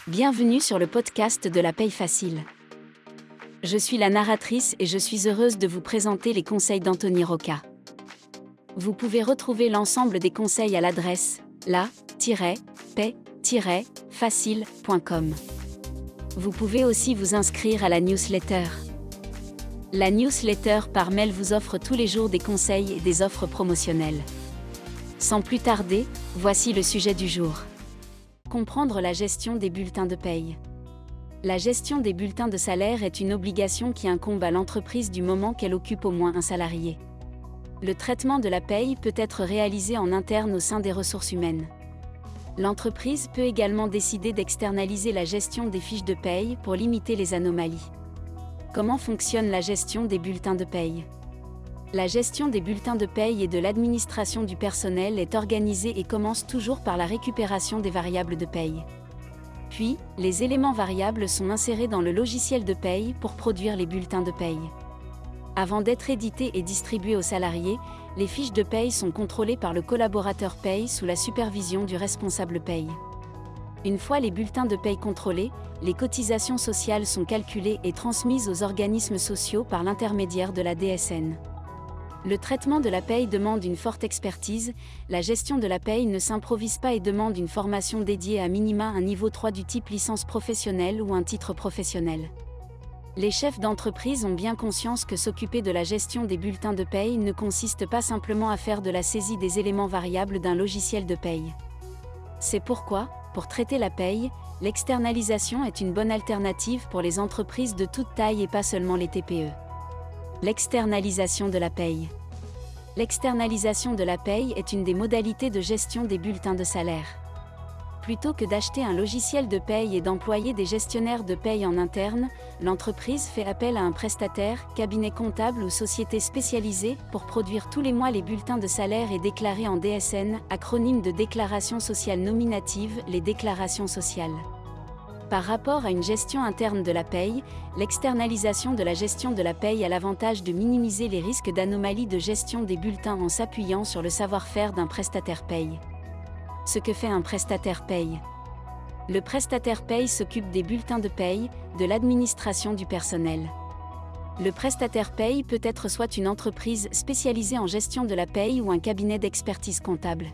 Bienvenue sur le podcast de la paye facile. Je suis la narratrice et je suis heureuse de vous présenter les conseils d'Anthony Rocca. Vous pouvez retrouver l'ensemble des conseils à l'adresse la-paye-facile.com. Vous pouvez aussi vous inscrire à la newsletter. La newsletter par mail vous offre tous les jours des conseils et des offres promotionnelles. Sans plus tarder, voici le sujet du jour. Comprendre la gestion des bulletins de paye. La gestion des bulletins de salaire est une obligation qui incombe à l'entreprise du moment qu'elle occupe au moins un salarié. Le traitement de la paye peut être réalisé en interne au sein des ressources humaines. L'entreprise peut également décider d'externaliser la gestion des fiches de paye pour limiter les anomalies. Comment fonctionne la gestion des bulletins de paye ? La gestion des bulletins de paye et de l'administration du personnel est organisée et commence toujours par la récupération des variables de paye. Puis, les éléments variables sont insérés dans le logiciel de paye pour produire les bulletins de paye. Avant d'être édités et distribués aux salariés, les fiches de paye sont contrôlées par le collaborateur paye sous la supervision du responsable paye. Une fois les bulletins de paye contrôlés, les cotisations sociales sont calculées et transmises aux organismes sociaux par l'intermédiaire de la DSN. Le traitement de la paye demande une forte expertise, la gestion de la paye ne s'improvise pas et demande une formation dédiée à minima un niveau 3 du type licence professionnelle ou un titre professionnel. Les chefs d'entreprise ont bien conscience que s'occuper de la gestion des bulletins de paye ne consiste pas simplement à faire de la saisie des éléments variables d'un logiciel de paye. C'est pourquoi, pour traiter la paye, l'externalisation est une bonne alternative pour les entreprises de toute taille et pas seulement les TPE. L'externalisation de la paye. L'externalisation de la paye est une des modalités de gestion des bulletins de salaire. Plutôt que d'acheter un logiciel de paye et d'employer des gestionnaires de paye en interne, l'entreprise fait appel à un prestataire, cabinet comptable ou société spécialisée pour produire tous les mois les bulletins de salaire et déclarer en DSN, acronyme de déclaration sociale nominative, les déclarations sociales. Par rapport à une gestion interne de la paye, l'externalisation de la gestion de la paye a l'avantage de minimiser les risques d'anomalies de gestion des bulletins en s'appuyant sur le savoir-faire d'un prestataire paye. Ce que fait un prestataire paye. Le prestataire paye s'occupe des bulletins de paye, de l'administration du personnel. Le prestataire paye peut être soit une entreprise spécialisée en gestion de la paye ou un cabinet d'expertise comptable.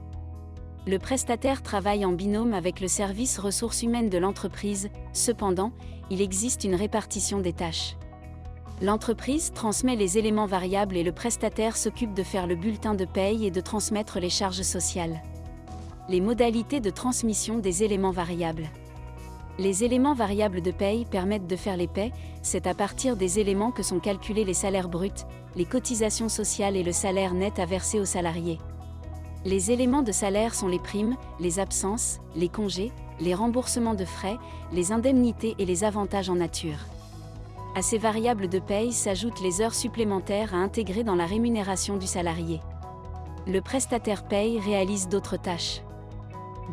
Le prestataire travaille en binôme avec le service ressources humaines de l'entreprise, cependant, il existe une répartition des tâches. L'entreprise transmet les éléments variables et le prestataire s'occupe de faire le bulletin de paye et de transmettre les charges sociales. Les modalités de transmission des éléments variables. Les éléments variables de paye permettent de faire les paies, c'est à partir des éléments que sont calculés les salaires bruts, les cotisations sociales et le salaire net à verser aux salariés. Les éléments de salaire sont les primes, les absences, les congés, les remboursements de frais, les indemnités et les avantages en nature. À ces variables de paye s'ajoutent les heures supplémentaires à intégrer dans la rémunération du salarié. Le prestataire paye réalise d'autres tâches.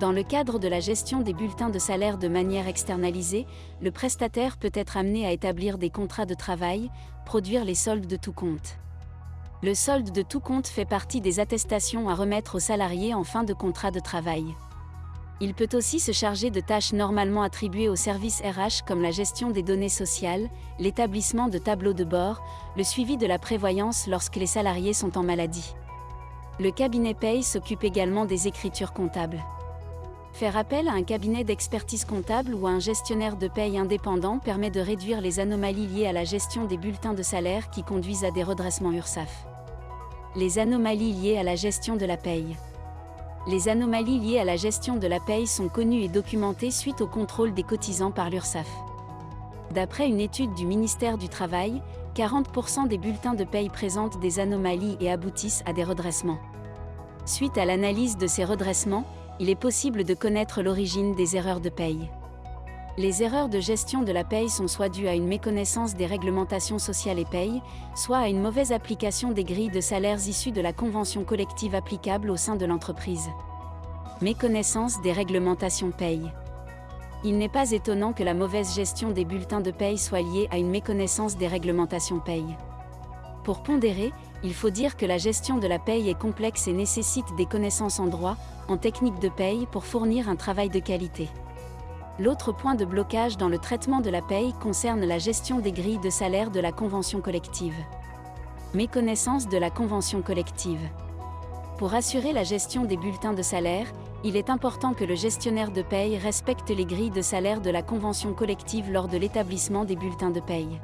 Dans le cadre de la gestion des bulletins de salaire de manière externalisée, le prestataire peut être amené à établir des contrats de travail, produire les soldes de tout compte. Le solde de tout compte fait partie des attestations à remettre aux salariés en fin de contrat de travail. Il peut aussi se charger de tâches normalement attribuées aux services RH comme la gestion des données sociales, l'établissement de tableaux de bord, le suivi de la prévoyance lorsque les salariés sont en maladie. Le cabinet paye s'occupe également des écritures comptables. Faire appel à un cabinet d'expertise comptable ou à un gestionnaire de paye indépendant permet de réduire les anomalies liées à la gestion des bulletins de salaire qui conduisent à des redressements URSSAF. Les anomalies liées à la gestion de la paye. Les anomalies liées à la gestion de la paye sont connues et documentées suite au contrôle des cotisants par l'URSSAF. D'après une étude du ministère du Travail, 40% des bulletins de paye présentent des anomalies et aboutissent à des redressements. Suite à l'analyse de ces redressements, il est possible de connaître l'origine des erreurs de paye. Les erreurs de gestion de la paye sont soit dues à une méconnaissance des réglementations sociales et paye, soit à une mauvaise application des grilles de salaires issues de la convention collective applicable au sein de l'entreprise. Méconnaissance des réglementations paye. Il n'est pas étonnant que la mauvaise gestion des bulletins de paye soit liée à une méconnaissance des réglementations paye. Pour pondérer, il faut dire que la gestion de la paye est complexe et nécessite des connaissances en droit, en technique de paye pour fournir un travail de qualité. L'autre point de blocage dans le traitement de la paye concerne la gestion des grilles de salaire de la convention collective. Méconnaissance de la convention collective. Pour assurer la gestion des bulletins de salaire, il est important que le gestionnaire de paye respecte les grilles de salaire de la convention collective lors de l'établissement des bulletins de paye.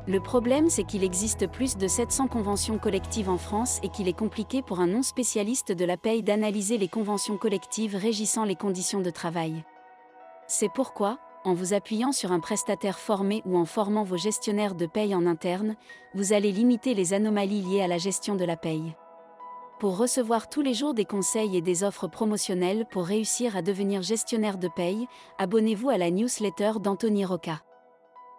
Le problème, c'est qu'il existe plus de 700 conventions collectives en France et qu'il est compliqué pour un non-spécialiste de la paye d'analyser les conventions collectives régissant les conditions de travail. C'est pourquoi, en vous appuyant sur un prestataire formé ou en formant vos gestionnaires de paye en interne, vous allez limiter les anomalies liées à la gestion de la paye. Pour recevoir tous les jours des conseils et des offres promotionnelles pour réussir à devenir gestionnaire de paye, abonnez-vous à la newsletter d'Anthony Rocca.